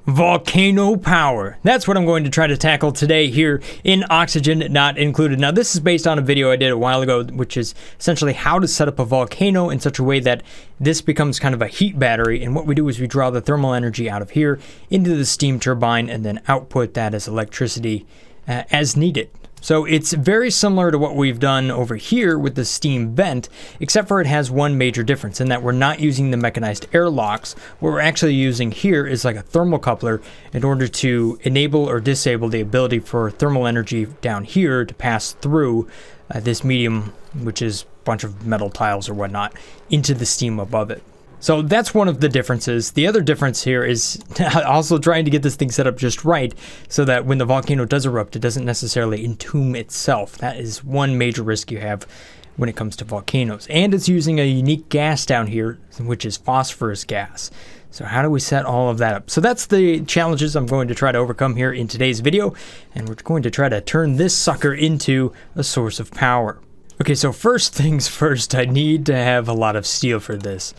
Volcano power. That's what I'm going to try to tackle today here in Oxygen Not Included. Now, this is based on a video I did a while ago, which is essentially how to set up a volcano in such a way that this becomes kind of a heat battery. And what we do is we draw the thermal energy out of here into the steam turbine and then output that as electricity as needed. So it's very similar to what we've done over here with the steam vent, except for it has one major difference in that we're not using the mechanized airlocks. What we're actually using here is like a thermocoupler in order to enable or disable the ability for thermal energy down here to pass through this medium, which is a bunch of metal tiles or whatnot, into the steam above it. So that's one of the differences. The other difference here is also trying to get this thing set up just right so that when the volcano does erupt, it doesn't necessarily entomb itself. That is one major risk you have when it comes to volcanoes. And it's using a unique gas down here, which is phosphorus gas. So how do we set all of that up? So that's the challenges I'm going to try to overcome here in today's video. And we're going to try to turn this sucker into a source of power. Okay, so first things first, I need to have a lot of steel for this.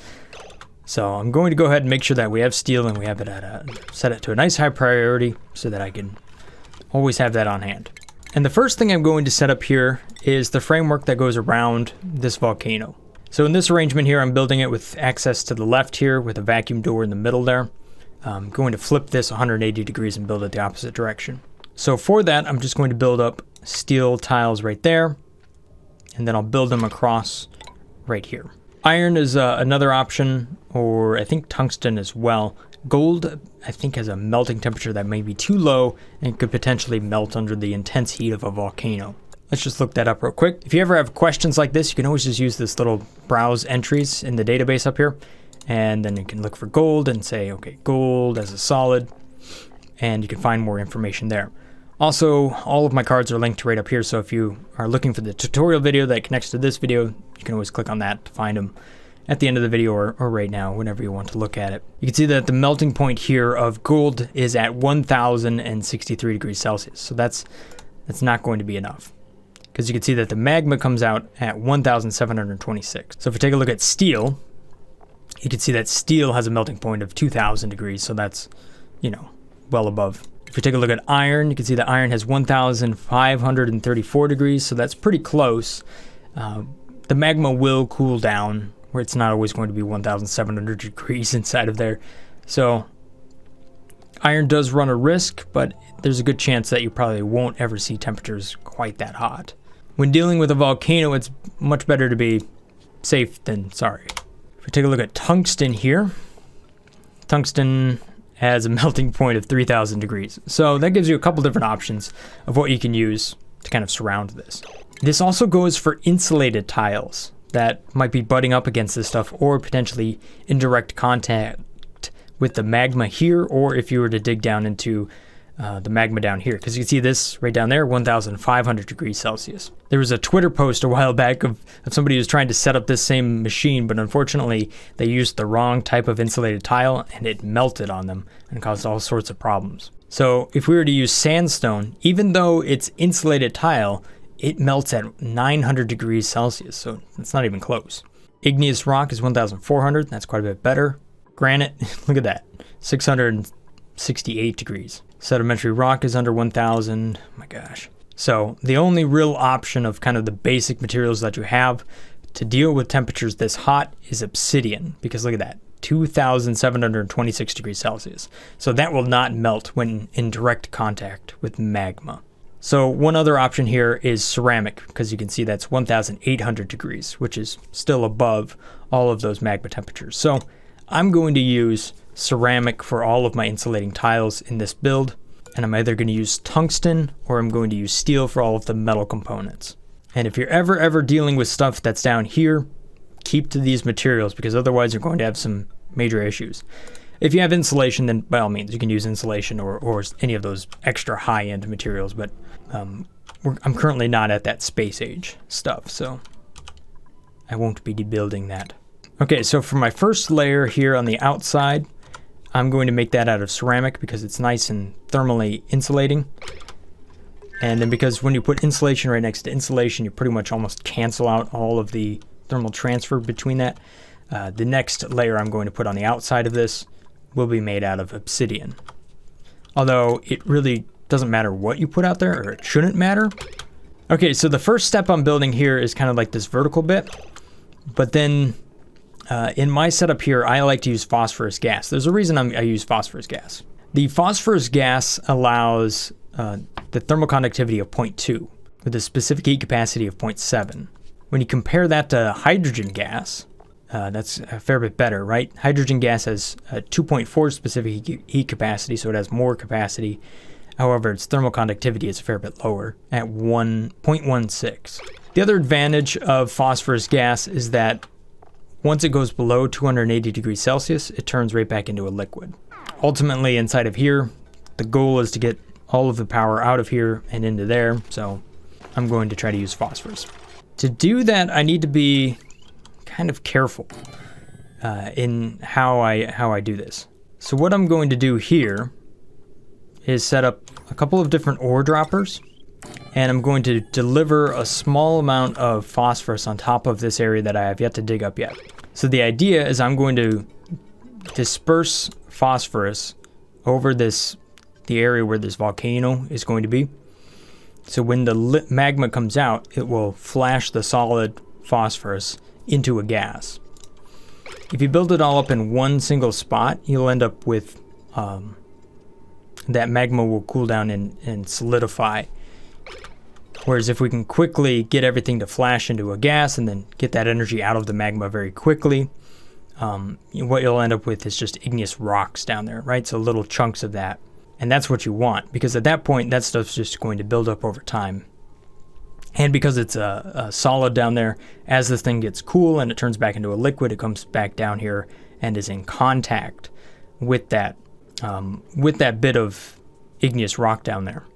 So I'm going to go ahead and make sure that we have steel and we have it at set it to a nice high priority so that I can always have that on hand. And the first thing I'm going to set up here is the framework that goes around this volcano. So in this arrangement here, I'm building it with access to the left here with a vacuum door in the middle there. I'm going to flip this 180 degrees and build it the opposite direction. So for that, I'm just going to build up steel tiles right there, and then I'll build them across right here. Iron is another option, or I think tungsten as well. Gold, I think, has a melting temperature that may be too low and could potentially melt under the intense heat of a volcano. Let's just look that up real quick. If you ever have questions like this, you can always just use this little browse entries in the database up here. And then you can look for gold and say, okay, gold as a solid. And you can find more information there. Also, all of my cards are linked right up here, so if you are looking for the tutorial video that connects to this video, you can always click on that to find them at the end of the video or right now, whenever you want to look at it. You can see that the melting point here of gold is at 1,063 degrees Celsius, so that's not going to be enough. Because you can see that the magma comes out at 1,726. So if we take a look at steel, you can see that steel has a melting point of 2,000 degrees, so that's, well above. If we take a look at iron, you can see that iron has 1,534 degrees, so that's pretty close. The magma will cool down, where it's not always going to be 1,700 degrees inside of there. So iron does run a risk, but there's a good chance that you probably won't ever see temperatures quite that hot. When dealing with a volcano, it's much better to be safe than sorry. If we take a look at tungsten here, tungsten has a melting point of 3,000 degrees. So that gives you a couple different options of what you can use to kind of surround this. This also goes for insulated tiles that might be butting up against this stuff or potentially in direct contact with the magma here, or if you were to dig down into the magma down here, because you can see this right down there, 1,500 degrees Celsius. There was a Twitter post a while back of somebody who was trying to set up this same machine, but unfortunately they used the wrong type of insulated tile and it melted on them and caused all sorts of problems. So if we were to use sandstone, even though it's insulated tile, it melts at 900 degrees Celsius, so it's not even close. Igneous rock is 1,400, that's quite a bit better. Granite, look at that, 668 degrees. Sedimentary rock is under 1,000. Oh my gosh. So the only real option of kind of the basic materials that you have to deal with temperatures this hot is obsidian, because look at that, 2,726 degrees Celsius. So that will not melt when in direct contact with magma. So one other option here is ceramic, because you can see that's 1,800 degrees, which is still above all of those magma temperatures. So I'm going to use ceramic for all of my insulating tiles in this build, and I'm either going to use tungsten or I'm going to use steel for all of the metal components. And if you're ever dealing with stuff that's down here, keep to these materials, because otherwise you're going to have some major issues. If you have insulation, then by all means you can use insulation or any of those extra high-end materials, but I'm currently not at that space age stuff, so I won't be debuilding that. Okay, so for my first layer here on the outside, I'm going to make that out of ceramic because it's nice and thermally insulating. And then because when you put insulation right next to insulation, you pretty much almost cancel out all of the thermal transfer between that. The next layer I'm going to put on the outside of this will be made out of obsidian. although it really doesn't matter what you put out there, or it shouldn't matter. Okay, so the first step I'm building here is kind of like this vertical bit, but then in my setup here, I like to use phosphorus gas. There's a reason I use phosphorus gas. The phosphorus gas allows the thermal conductivity of 0.2 with a specific heat capacity of 0.7. When you compare that to hydrogen gas, that's a fair bit better, right? Hydrogen gas has a 2.4 specific heat capacity, so it has more capacity. However, its thermal conductivity is a fair bit lower at 1.16. The other advantage of phosphorus gas is that once it goes below 280 degrees Celsius, it turns right back into a liquid. Ultimately, inside of here, the goal is to get all of the power out of here and into there, so I'm going to try to use phosphorus. To do that, I need to be kind of careful in how I do this. So what I'm going to do here is set up a couple of different ore droppers, and I'm going to deliver a small amount of phosphorus on top of this area that I have yet to dig up yet. So the idea is I'm going to disperse phosphorus over the area where this volcano is going to be. So when the magma comes out, it will flash the solid phosphorus into a gas. If you build it all up in one single spot, you'll end up with that magma will cool down and solidify. Whereas if we can quickly get everything to flash into a gas and then get that energy out of the magma very quickly, what you'll end up with is just igneous rocks down there, right? So little chunks of that. And that's what you want, because at that point, that stuff's just going to build up over time. And because it's a solid down there, as this thing gets cool and it turns back into a liquid, it comes back down here and is in contact with that bit of igneous rock down there.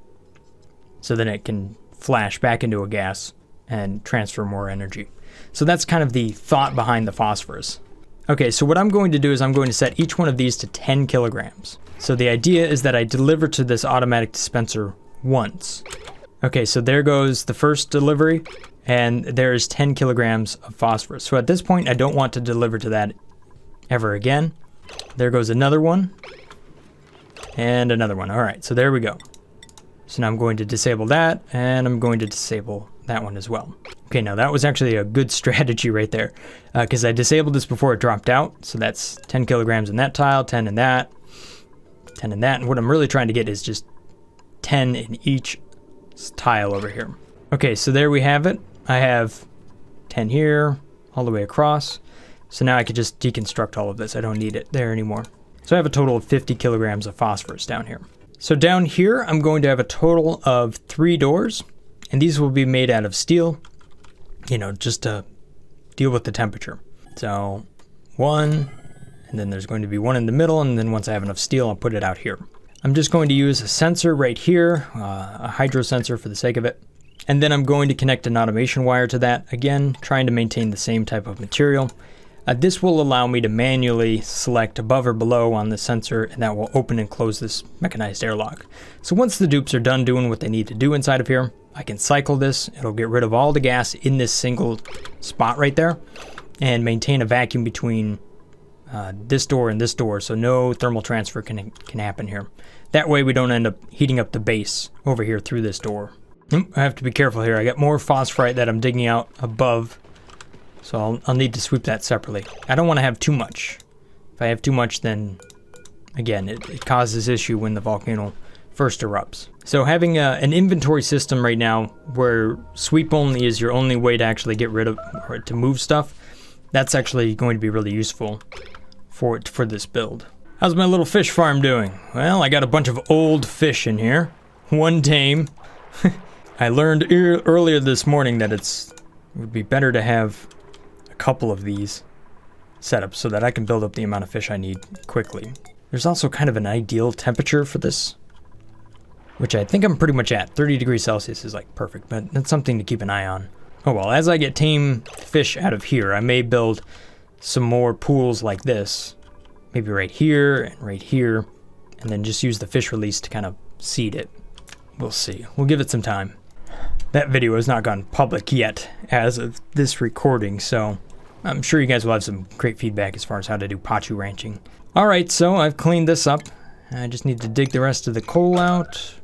So then it can flash back into a gas and transfer more energy. So that's kind of the thought behind the phosphorus. Okay, so what I'm going to do is I'm going to set each one of these to 10 kilograms. So the idea is that I deliver to this automatic dispenser once. Okay, so there goes the first delivery, and there's 10 kilograms of phosphorus. So at this point, I don't want to deliver to that ever again. There goes another one, and another one. All right, so there we go. So now I'm going to disable that, and I'm going to disable that one as well. Okay, now that was actually a good strategy right there, because I disabled this before it dropped out. So that's 10 kilograms in that tile, 10 in that, 10 in that. And what I'm really trying to get is just 10 in each tile over here. Okay, so there we have it. I have 10 here, all the way across. So now I could just deconstruct all of this. I don't need it there anymore. So I have a total of 50 kilograms of phosphorus down here. So down here, I'm going to have a total of 3 doors, and these will be made out of steel, just to deal with the temperature. So 1, and then there's going to be 1 in the middle, and then once I have enough steel, I'll put it out here. I'm just going to use a sensor right here, a hydro sensor for the sake of it. And then I'm going to connect an automation wire to that, again, trying to maintain the same type of material. This will allow me to manually select above or below on the sensor, and that will open and close this mechanized airlock. So once the dupes are done doing what they need to do inside of here, I can cycle this. It'll get rid of all the gas in this single spot right there and maintain a vacuum between this door and this door, so no thermal transfer can happen here. That way we don't end up heating up the base over here through this door. I have to be careful here. I got more phosphorite that I'm digging out above, so I'll need to sweep that separately. I don't want to have too much. If I have too much, then again, it causes issue when the volcano first erupts. So having an inventory system right now where sweep only is your only way to actually get rid of or to move stuff, that's actually going to be really useful for this build. How's my little fish farm doing? Well, I got a bunch of old fish in here. One tame. I learned earlier this morning that it would be better to have a couple of these set up so that I can build up the amount of fish I need quickly. There's also kind of an ideal temperature for this, which I think I'm pretty much at. 30 degrees Celsius is like perfect, but that's something to keep an eye on. Oh well, as I get tame fish out of here, I may build some more pools like this. Maybe right here, and then just use the fish release to kind of seed it. We'll see. We'll give it some time. That video has not gone public yet as of this recording, so I'm sure you guys will have some great feedback as far as how to do Pachu ranching. Alright, so I've cleaned this up. I just need to dig the rest of the coal out.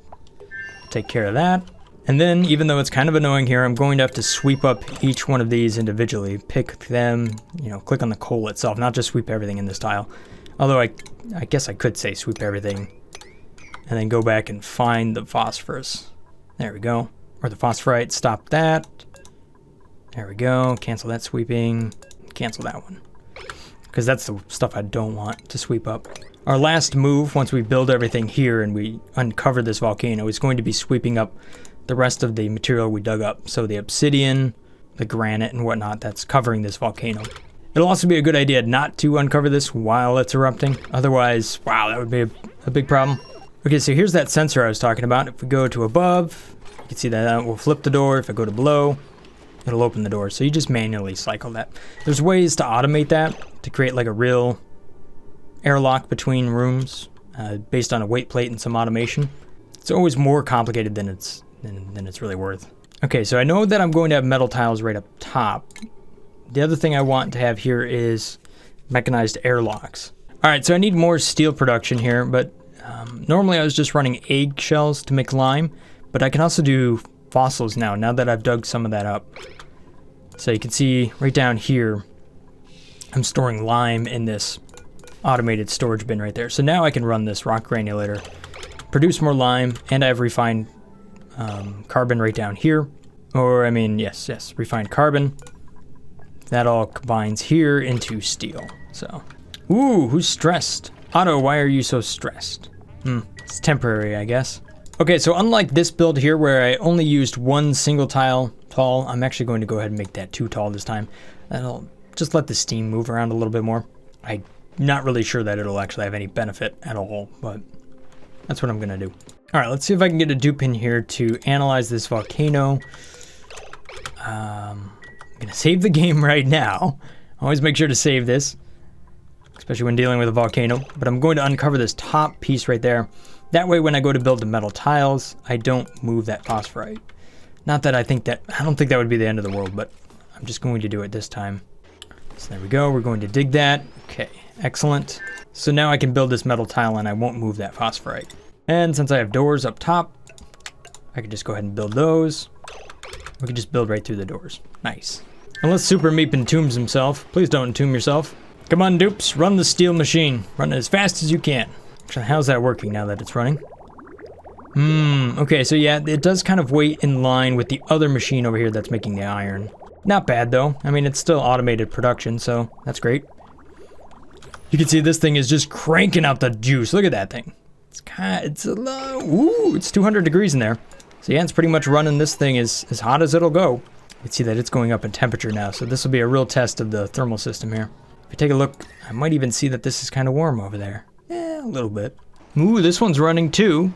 Take care of that. And then, even though it's kind of annoying here, I'm going to have to sweep up each one of these individually. Pick them, you know, click on the coal itself, not just sweep everything in this tile. Although I guess I could say sweep everything. And then go back and find the phosphorus. There we go. Or the phosphorite, stop that. There we go, cancel that sweeping. Cancel that one. Because that's the stuff I don't want to sweep up. Our last move, once we build everything here and we uncover this volcano, is going to be sweeping up the rest of the material we dug up. So the obsidian, the granite, and whatnot that's covering this volcano. It'll also be a good idea not to uncover this while it's erupting. Otherwise, wow, that would be a big problem. Okay, so here's that sensor I was talking about. If we go to above, you can see that will flip the door. If I go to below, it'll open the door. So you just manually cycle that. There's ways to automate that to create like a real airlock between rooms based on a weight plate and some automation. It's always more complicated than it's really worth. Okay, so I know that I'm going to have metal tiles right up top. The other thing I want to have here is mechanized airlocks. All right, so I need more steel production here, but normally I was just running eggshells to make lime, but I can also do fossils now that I've dug some of that up. So you can see right down here, I'm storing lime in this automated storage bin right there. So now I can run this rock granulator, produce more lime, and I have refined carbon right down here. Or, I mean, yes, refined carbon. That all combines here into steel. So, ooh, who's stressed? Otto, why are you so stressed? It's temporary, I guess. Okay, so unlike this build here where I only used one single tile tall, I'm actually going to go ahead and make that 2 tall this time. That'll just let the steam move around a little bit more. I'm not really sure that it'll actually have any benefit at all, but that's what I'm gonna do. All right, let's see if I can get a dupe in here to analyze this volcano. I'm gonna save the game right now. Always make sure to save this, especially when dealing with a volcano. But I'm going to uncover this top piece right there. That way when I go to build the metal tiles, I don't move that phosphorite. Not that I don't think that would be the end of the world, but I'm just going to do it this time. So there we go, we're going to dig that. Okay, excellent. So now I can build this metal tile and I won't move that phosphorite. And since I have doors up top, I can just go ahead and build those. We can just build right through the doors. Nice. Unless Super Meep entombs himself. Please don't entomb yourself. Come on, dupes, run the steel machine. Run it as fast as you can. Actually, how's that working now that it's running? Okay, so yeah, it does kind of wait in line with the other machine over here that's making the iron. Not bad though. I mean, it's still automated production, so that's great. You can see this thing is just cranking out the juice. Look at that thing. It's a low. Ooh, it's 200 degrees in there. So yeah, it's pretty much running this thing as hot as it'll go. You can see that it's going up in temperature now, so this will be a real test of the thermal system here. If you take a look, I might even see that this is kind of warm over there. Yeah, a little bit. Ooh, this one's running too.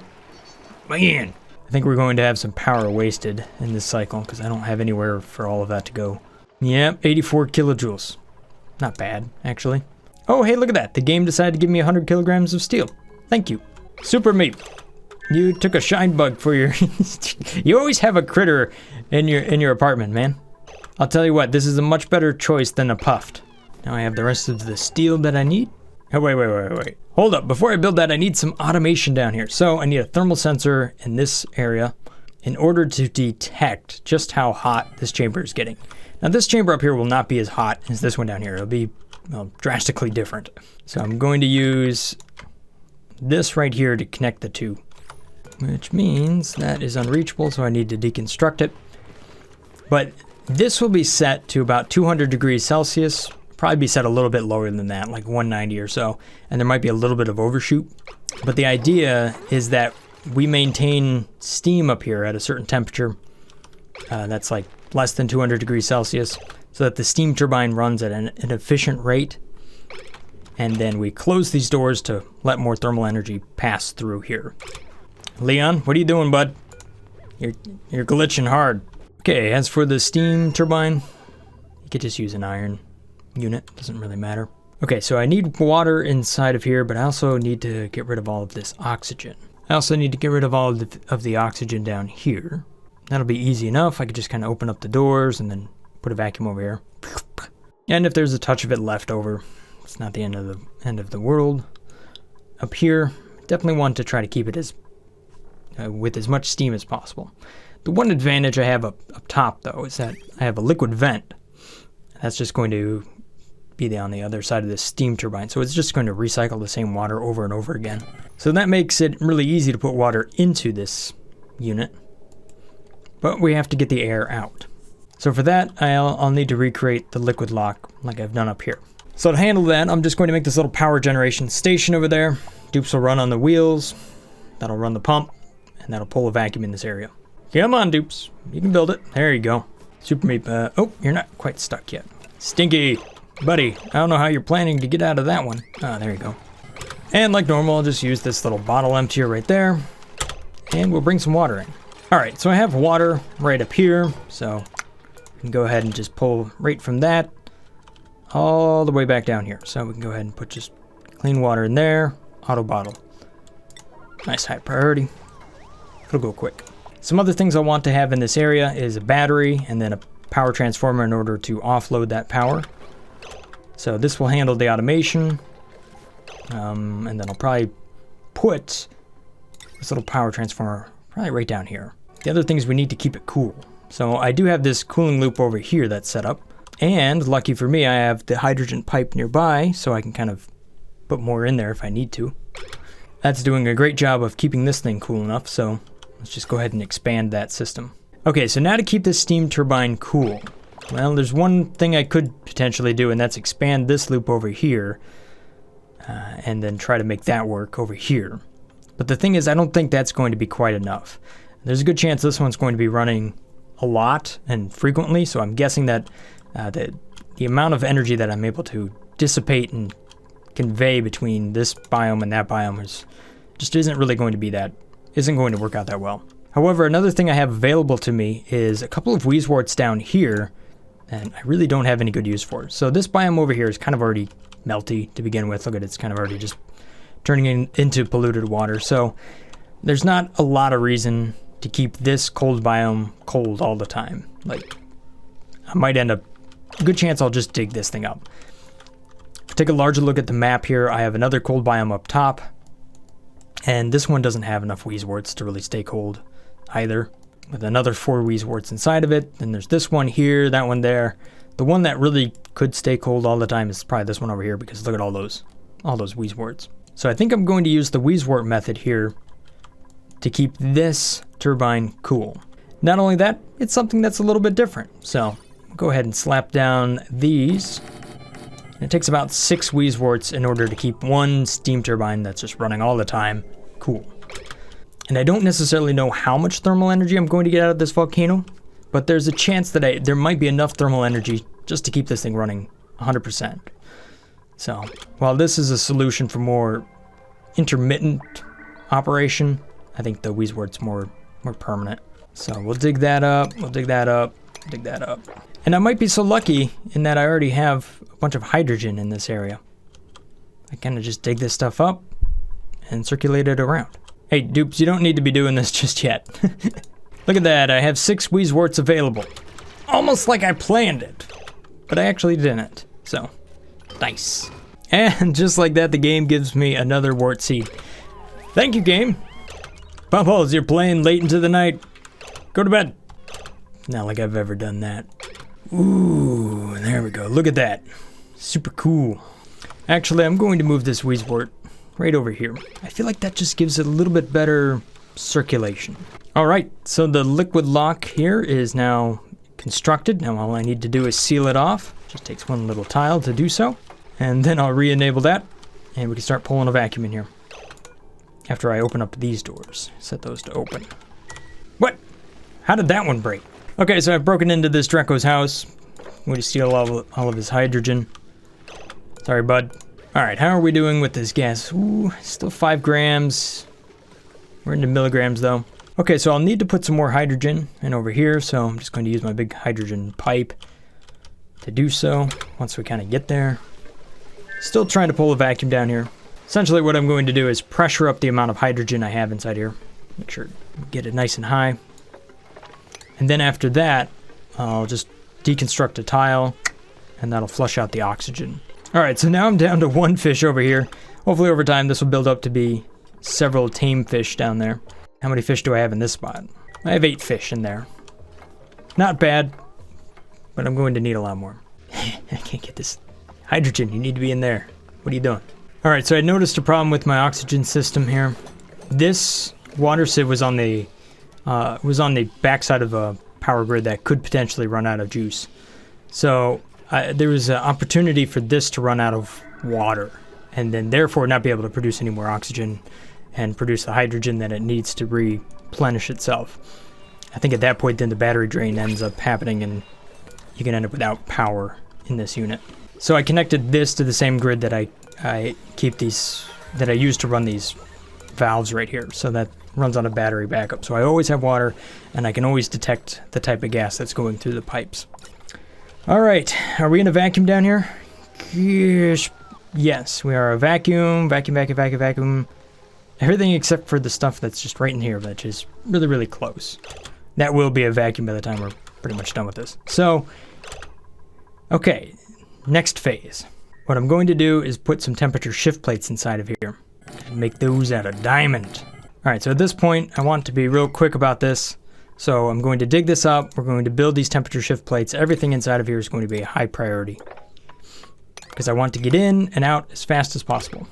Man, I think we're going to have some power wasted in this cycle because I don't have anywhere for all of that to go. Yep, 84 kilojoules. Not bad, actually. Oh, hey, look at that. The game decided to give me 100 kilograms of steel. Thank you. Super Meat. You took a shine bug for your... You always have a critter in your apartment, man. I'll tell you what, this is a much better choice than a puffed. Now I have the rest of the steel that I need. Oh, wait. Hold up, before I build that, I need some automation down here. So I need a thermal sensor in this area in order to detect just how hot this chamber is getting. Now this chamber up here will not be as hot as this one down here. It'll be, well, drastically different. So I'm going to use this right here to connect the two, which means that is unreachable, so I need to deconstruct it. But this will be set to about 200 degrees Celsius. Probably be set a little bit lower than that, like 190 or so, and there might be a little bit of overshoot. But the idea is that we maintain steam up here at a certain temperature that's like less than 200 degrees Celsius, so that the steam turbine runs at an efficient rate. And then we close these doors to let more thermal energy pass through here. Leon, what are you doing, bud? You're glitching hard. Okay, as for the steam turbine, you could just use an iron unit, doesn't really matter. Okay, so I need water inside of here, but I also need to get rid of all of this oxygen. I also need to get rid of all of the oxygen down here. That'll be easy enough. I could just kind of open up the doors and then put a vacuum over here. And if there's a touch of it left over, it's not the end of the world. Up here, definitely want to try to keep it as with as much steam as possible. The one advantage I have up top, though, is that I have a liquid vent. That's just going to be on the other side of this steam turbine, so it's just going to recycle the same water over and over again. So that makes it really easy to put water into this unit, but we have to get the air out. So for that, I'll need to recreate the liquid lock like I've done up here. So to handle that, I'm just going to make this little power generation station over there. Dupes will run on the wheels, that'll run the pump, and that'll pull a vacuum in this area. Come on, Dupes, you can build it. There you go. Super Meat, oh, you're not quite stuck yet. Stinky, buddy, I don't know how you're planning to get out of that one. Ah, there you go. And like normal, I'll just use this little bottle emptier right there, and we'll bring some water in. All right, so I have water right up here, so we can go ahead and just pull right from that all the way back down here. So we can go ahead and put just clean water in there, auto bottle. Nice high priority. It'll go quick. Some other things I want to have in this area is a battery and then a power transformer in order to offload that power. So this will handle the automation. And then I'll probably put this little power transformer probably right down here. The other thing is we need to keep it cool. So I do have this cooling loop over here that's set up. And lucky for me, I have the hydrogen pipe nearby, so I can kind of put more in there if I need to. That's doing a great job of keeping this thing cool enough, so let's just go ahead and expand that system. Okay, so now to keep this steam turbine cool. Well, there's one thing I could potentially do, and that's expand this loop over here, and then try to make that work over here. But the thing is, I don't think that's going to be quite enough. There's a good chance this one's going to be running a lot and frequently, so I'm guessing that the amount of energy that I'm able to dissipate and convey between this biome and that biome isn't really going to be isn't going to work out that well. However, another thing I have available to me is a couple of Wheeze worts down here, and I really don't have any good use for. So this biome over here is kind of already melty to begin with. Look at it, it's kind of already just turning into polluted water. So there's not a lot of reason to keep this cold biome cold all the time. Like, I might end up, good chance I'll just dig this thing up. Take a larger look at the map here. I have another cold biome up top, and this one doesn't have enough Wheeze worts to really stay cold either, with another 4 Wheeze worts inside of it. Then there's this one here, that one there. The one that really could stay cold all the time is probably this one over here, because look at all those Wheeze worts. So I think I'm going to use the Wheeze wort method here to keep this turbine cool. Not only that, it's something that's a little bit different. So I'll go ahead and slap down these. It takes about 6 Wheeze worts in order to keep one steam turbine that's just running all the time cool. And I don't necessarily know how much thermal energy I'm going to get out of this volcano, but there's a chance that there might be enough thermal energy just to keep this thing running 100%. So while this is a solution for more intermittent operation, I think the Wheeze wort's more permanent. So we'll dig that up, we'll dig that up, dig that up. And I might be so lucky in that I already have a bunch of hydrogen in this area. I kind of just dig this stuff up and circulate it around. Hey, Dupes, you don't need to be doing this just yet. Look at that, I have 6 Wheeze worts available. Almost like I planned it, but I actually didn't, so nice. And just like that, the game gives me another wort seed. Thank you, game. Bubbles, you're playing late into the night. Go to bed. Not like I've ever done that. Ooh, there we go. Look at that. Super cool. Actually, I'm going to move this Wheeze wort right over here. I feel like that just gives it a little bit better circulation. All right, so the liquid lock here is now constructed. Now all I need to do is seal it off. Just takes one little tile to do so. And then I'll re-enable that, and we can start pulling a vacuum in here. After I open up these doors, set those to open. What? How did that one break? Okay, so I've broken into this Dreco's house. I'm going to steal all of his hydrogen. Sorry, bud. All right, how are we doing with this gas? Ooh, still 5 grams. We're into milligrams, though. Okay, so I'll need to put some more hydrogen in over here, so I'm just going to use my big hydrogen pipe to do so once we kind of get there. Still trying to pull a vacuum down here. Essentially what I'm going to do is pressure up the amount of hydrogen I have inside here. Make sure to get it nice and high. And then after that, I'll just deconstruct a tile, and that'll flush out the oxygen. All right, so now I'm down to 1 fish over here. Hopefully over time this will build up to be several tame fish down there. How many fish do I have in this spot? I have 8 fish in there. Not bad, but I'm going to need a lot more. I can't get this. Hydrogen, you need to be in there. What are you doing? All right, so I noticed a problem with my oxygen system here. This water sieve was on the backside of a power grid that could potentially run out of juice. So there was an opportunity for this to run out of water, and then therefore not be able to produce any more oxygen and produce the hydrogen that it needs to replenish itself. I think at that point then the battery drain ends up happening and you can end up without power in this unit. So I connected this to the same grid that I keep these, that I use to run these valves right here. So that runs on a battery backup. So I always have water and I can always detect the type of gas that's going through the pipes. All right, are we in a vacuum down here? Yes, we are a vacuum. Vacuum. Everything except for the stuff that's just right in here, which is really, really close. That will be a vacuum by the time we're pretty much done with this. So, okay, next phase. What I'm going to do is put some temperature shift plates inside of here. Make those out of diamond. All right, so at this point, I want to be real quick about this. So I'm going to dig this up. We're going to build these temperature shift plates. Everything inside of here is going to be a high priority because I want to get in and out as fast as possible.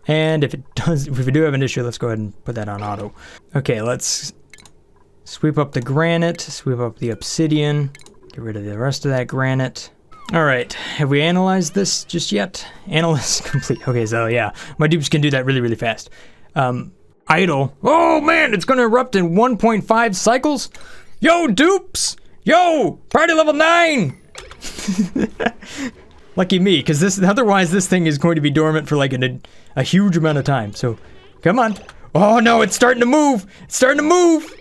And if we do have an issue, let's go ahead and put that on auto. Okay, let's sweep up the granite, sweep up the obsidian, get rid of the rest of that granite. All right, have we analyzed this just yet? Analysis complete. Okay, so yeah, my dupes can do that really, really fast. Idle. Oh man, it's gonna erupt in 1.5 cycles? Yo, dupes! Yo, party level 9! Lucky me, because otherwise this thing is going to be dormant for like a huge amount of time. So, come on. Oh no, it's starting to move! It's starting to move!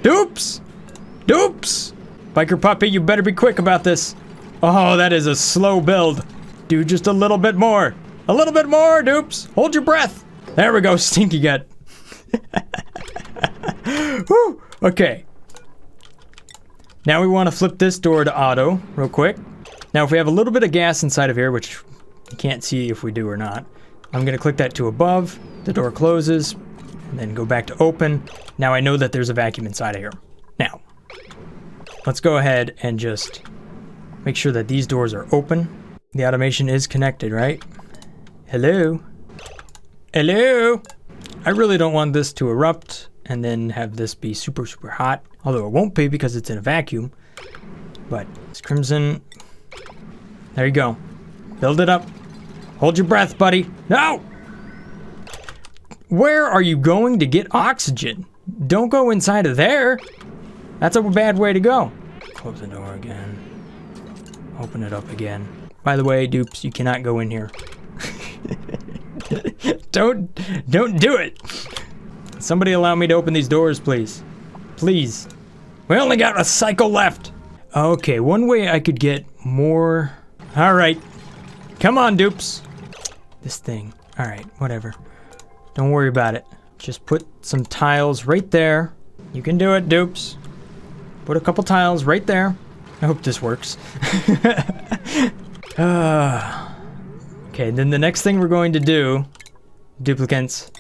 Dupes! Dupes! Biker puppy, you better be quick about this. Oh, that is a slow build. Do just a little bit more. A little bit more, dupes. Hold your breath. There we go, stinky gut. Woo! Okay. Now we want to flip this door to auto real quick. Now if we have a little bit of gas inside of here, which you can't see if we do or not, I'm going to click that to above. The door closes and then go back to open. Now I know that there's a vacuum inside of here. Now, let's go ahead and just make sure that these doors are open. The automation is connected, right? Hello? Hello? I really don't want this to erupt and then have this be super, super hot. Although it won't be because it's in a vacuum. But it's crimson. There you go. Build it up. Hold your breath, buddy. No! Where are you going to get oxygen? Don't go inside of there. That's a bad way to go. Close the door again. Open it up again. By the way, dupes, you cannot go in here. Don't do it. Somebody allow me to open these doors, please. Please. We only got a cycle left. Okay, one way I could get more. All right. Come on, dupes. This thing. All right, whatever. Don't worry about it. Just put some tiles right there. You can do it, dupes. Put a couple tiles right there. I hope this works. Okay, then the next thing we're going to do, duplicants,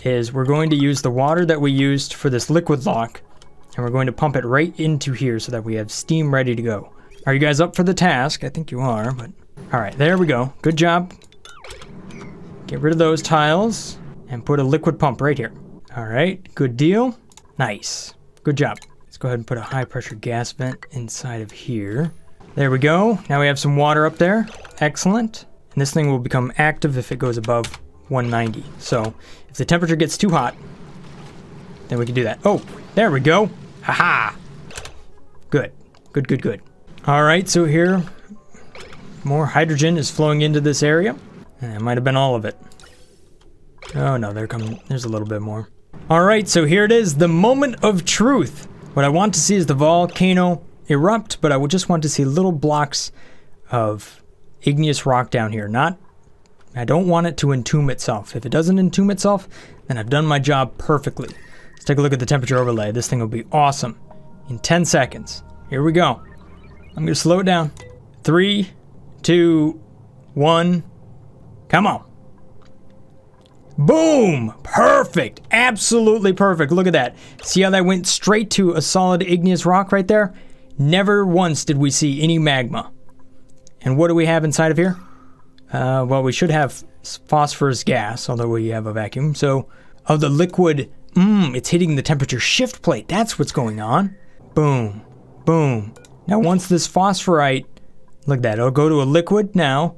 is we're going to use the water that we used for this liquid lock, and we're going to pump it right into here so that we have steam ready to go. Are you guys up for the task? I think you are, but... Alright, there we go. Good job. Get rid of those tiles, and put a liquid pump right here. Alright, good deal. Nice. Good job. Let's go ahead and put a high pressure gas vent inside of here. There we go. Now we have some water up there. Excellent. And this thing will become active if it goes above 190. So if the temperature gets too hot, then we can do that. Oh, there we go. Haha. Good. Good, good, good. All right, so here, more hydrogen is flowing into this area. And it might have been all of it. Oh no, there's a little bit more. All right, so here it is, the moment of truth. What I want to see is the volcano erupt, but I would just want to see little blocks of igneous rock down here. I don't want it to entomb itself. If it doesn't entomb itself, then I've done my job perfectly. Let's take a look at the temperature overlay. This thing will be awesome in 10 seconds. Here we go. I'm gonna slow it down. 3, 2, 1, come on. Boom! Perfect! Absolutely perfect. Look at that. See how that went straight to a solid igneous rock right there? Never once did we see any magma. And what do we have inside of here? Well, we should have phosphorus gas, although we have a vacuum. So, oh, the liquid, it's hitting the temperature shift plate. That's what's going on. Boom. Boom. Now, once this phosphorite, look at that, it'll go to a liquid now.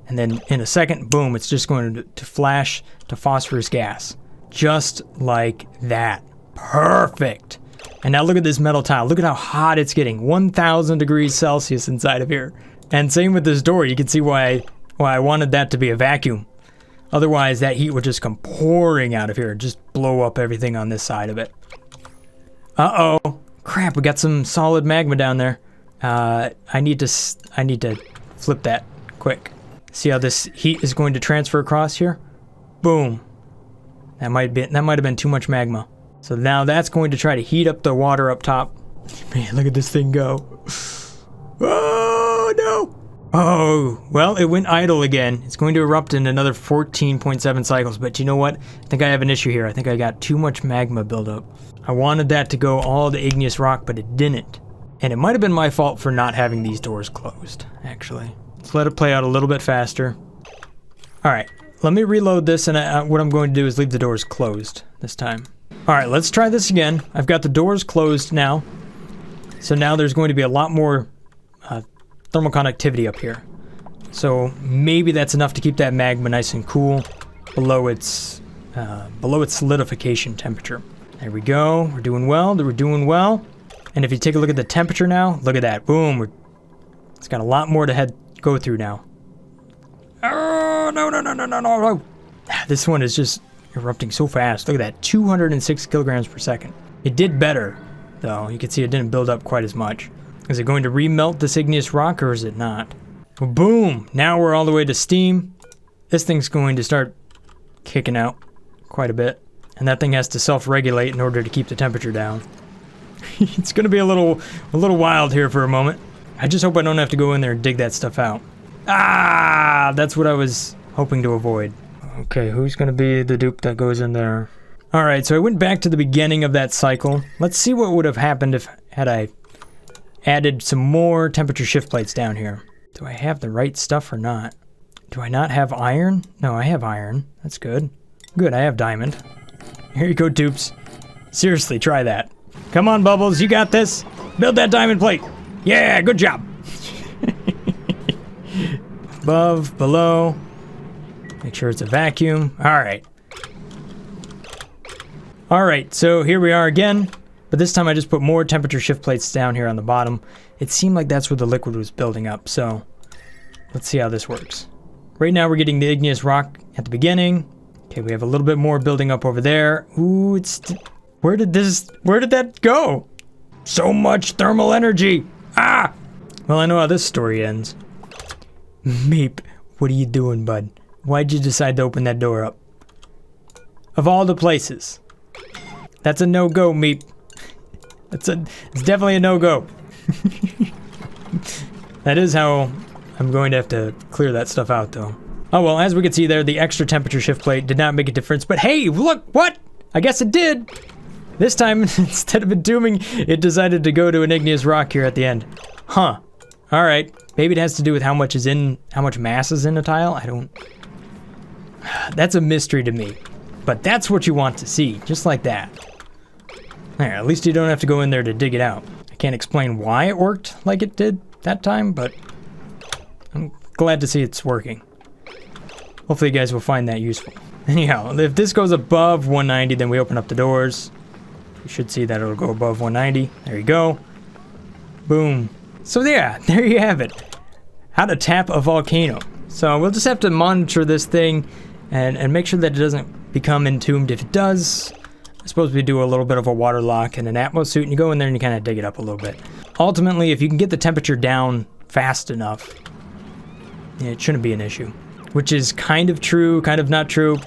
And then in a second, boom, it's just going to flash to phosphorus gas. Just like that. Perfect. And now look at this metal tile. Look at how hot it's getting. 1,000 degrees Celsius inside of here. And same with this door. You can see why I wanted that to be a vacuum. Otherwise, that heat would just come pouring out of here and just blow up everything on this side of it. Uh-oh. Crap, we got some solid magma down there. I need to flip that quick. See how this heat is going to transfer across here? Boom. That might have been too much magma. So now that's going to try to heat up the water up top. Man, look at this thing go. Oh, no. Oh, well, it went idle again. It's going to erupt in another 14.7 cycles. But you know what? I think I have an issue here. I think I got too much magma buildup. I wanted that to go all to igneous rock, but it didn't. And it might have been my fault for not having these doors closed, actually. Let's let it play out a little bit faster. All right, let me reload this, and what I'm going to do is leave the doors closed this time. All right, let's try this again. I've got the doors closed now. So now there's going to be a lot more thermal conductivity up here. So maybe that's enough to keep that magma nice and cool below its solidification temperature. There we go. We're doing well. We're doing well. And if you take a look at the temperature now, look at that. Boom. It's got a lot more to go through now. Oh, no. This one is just erupting so fast. Look at that. 206 kilograms per second. It did better, though. You can see it didn't build up quite as much. Is it going to remelt this igneous rock, or is it not? Well, boom. Now we're all the way to steam. This thing's going to start kicking out quite a bit. And that thing has to self-regulate in order to keep the temperature down. It's going to be a little wild here for a moment. I just hope I don't have to go in there and dig that stuff out. Ah, that's what I was hoping to avoid. Okay, who's going to be the dupe that goes in there? All right, so I went back to the beginning of that cycle. Let's see what would have happened had I added some more temperature shift plates down here. Do I have the right stuff or not? Do I not have iron? No, I have iron. That's good. Good, I have diamond. Here you go, dupes. Seriously, try that. Come on, Bubbles, you got this. Build that diamond plate. Yeah, good job. Above, below. Make sure it's a vacuum. All right. All right, so here we are again. But this time I just put more temperature shift plates down here on the bottom. It seemed like that's where the liquid was building up, so let's see how this works. Right now we're getting the igneous rock at the beginning. Okay, we have a little bit more building up over there. Ooh, where did that go? So much thermal energy. Ah! Well, I know how this story ends. Meep, what are you doing, bud? Why'd you decide to open that door up? Of all the places. That's a no-go, Meep. It's definitely a no-go. That is how I'm going to have to clear that stuff out, though. Oh, well, as we can see there, the extra temperature shift plate did not make a difference. But hey, look, what? I guess it did. This time, instead of entombing, it decided to go to an igneous rock here at the end. Huh. All right. Maybe it has to do with how much mass is in a tile. I don't... That's a mystery to me. But that's what you want to see, just like that. There, at least you don't have to go in there to dig it out. I can't explain why it worked like it did that time, but I'm glad to see it's working. Hopefully you guys will find that useful. Anyhow, if this goes above 190, then we open up the doors. You should see that it'll go above 190. There you go. Boom. So yeah, there you have it. How to tap a volcano. So we'll just have to monitor this thing and make sure that it doesn't become entombed. If it does, I suppose we do a little bit of a water lock and an atmo suit, and you go in there and you kind of dig it up a little bit. Ultimately, if you can get the temperature down fast enough, yeah, it shouldn't be an issue. Which is kind of true, kind of not true.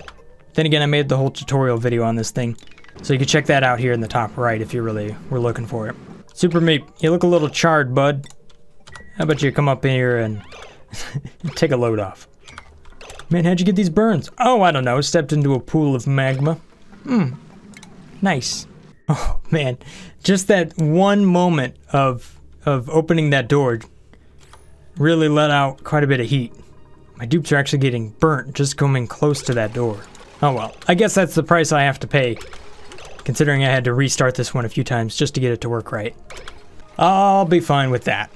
Then again, I made the whole tutorial video on this thing. So you can check that out here in the top right if you really were looking for it. Super Meep, you look a little charred, bud. How about you come up in here and take a load off? Man, how'd you get these burns? Oh, I don't know. Stepped into a pool of magma. Nice. Oh, man. Just that one moment of opening that door really let out quite a bit of heat. My dupes are actually getting burnt just coming close to that door. Oh well, I guess that's the price I have to pay, considering I had to restart this one a few times just to get it to work right. I'll be fine with that.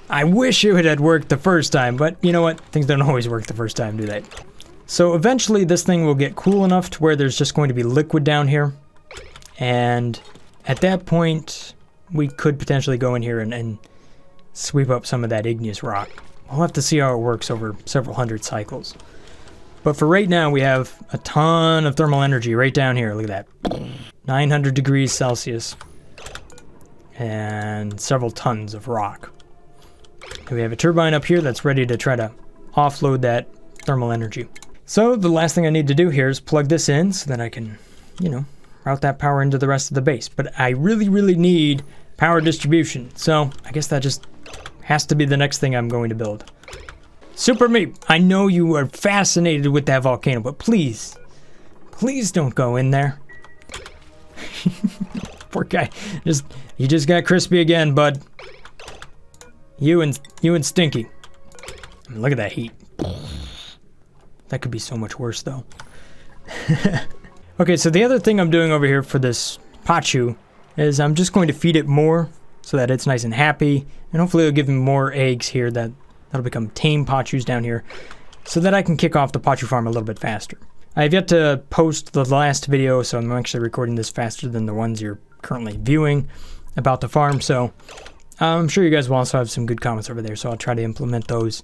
I wish it had worked the first time, but you know what? Things don't always work the first time, do they? So eventually this thing will get cool enough to where there's just going to be liquid down here. And at that point, we could potentially go in here and sweep up some of that igneous rock. We'll have to see how it works over several hundred cycles. But for right now, we have a ton of thermal energy right down here. Look at that. 900 degrees Celsius. And several tons of rock. And we have a turbine up here that's ready to try to offload that thermal energy. So the last thing I need to do here is plug this in so that I can, you know, route that power into the rest of the base. But I really, really need power distribution. So I guess that just has to be the next thing I'm going to build. Super Meep, I know you are fascinated with that volcano, but please don't go in there. Poor guy, you just got crispy again, bud. You and Stinky. I mean, look at that heat. That could be so much worse, though. Okay, so the other thing I'm doing over here for this Pachu is I'm just going to feed it more so that it's nice and happy, and hopefully it'll give me more eggs here that'll become tame Pachus down here, so that I can kick off the Pachu farm a little bit faster. I have yet to post the last video, so I'm actually recording this faster than the ones you're currently viewing about the farm, so I'm sure you guys will also have some good comments over there, so I'll try to implement those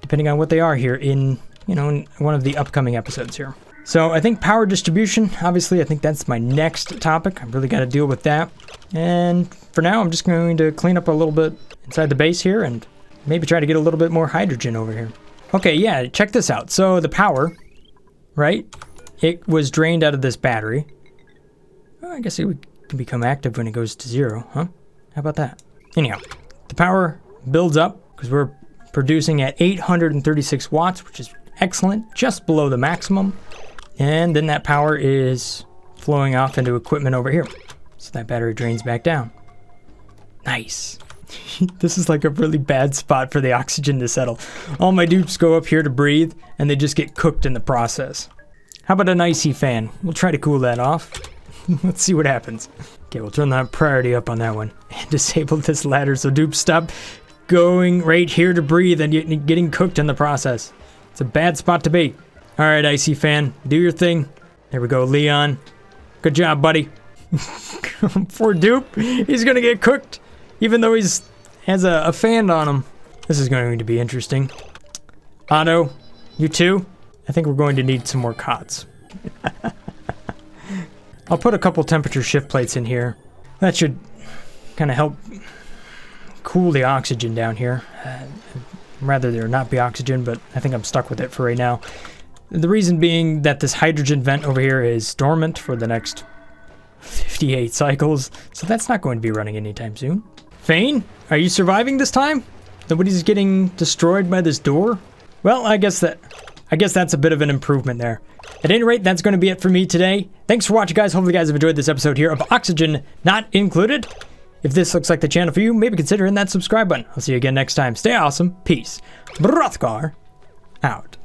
depending on what they are here in, you know, in one of the upcoming episodes here. So I think power distribution, obviously, I think that's my next topic. I've really got to deal with that. And for now, I'm just going to clean up a little bit inside the base here and maybe try to get a little bit more hydrogen over here. Okay, yeah, check this out. So the power, right? It was drained out of this battery. Well, I guess it can become active when it goes to 0, huh? How about that? Anyhow, the power builds up because we're producing at 836 watts, which is excellent, just below the maximum. And then that power is flowing off into equipment over here. So that battery drains back down. Nice. This is like a really bad spot for the oxygen to settle. All my dupes go up here to breathe, and they just get cooked in the process. How about an icy fan? We'll try to cool that off. Let's see what happens. Okay, we'll turn that priority up on that one. And disable this ladder so dupes stop going right here to breathe and getting cooked in the process. It's a bad spot to be. All right, icy fan, do your thing. There we go, Leon. Good job, buddy. Poor dupe, he's gonna get cooked, even though has a fan on him. This is going to be interesting. Otto, you too? I think we're going to need some more cots. I'll put a couple temperature shift plates in here. That should kind of help cool the oxygen down here. Rather there not be oxygen, but I think I'm stuck with it for right now. The reason being that this hydrogen vent over here is dormant for the next 58 cycles, so that's not going to be running anytime soon. Fane, are you surviving this time? Nobody's getting destroyed by this door? Well, I guess that's a bit of an improvement there. At any rate, that's going to be it for me today. Thanks for watching, guys. Hopefully you guys have enjoyed this episode here of Oxygen Not Included. If this looks like the channel for you, maybe consider hitting that subscribe button. I'll see you again next time. Stay awesome. Peace. Brothgar out.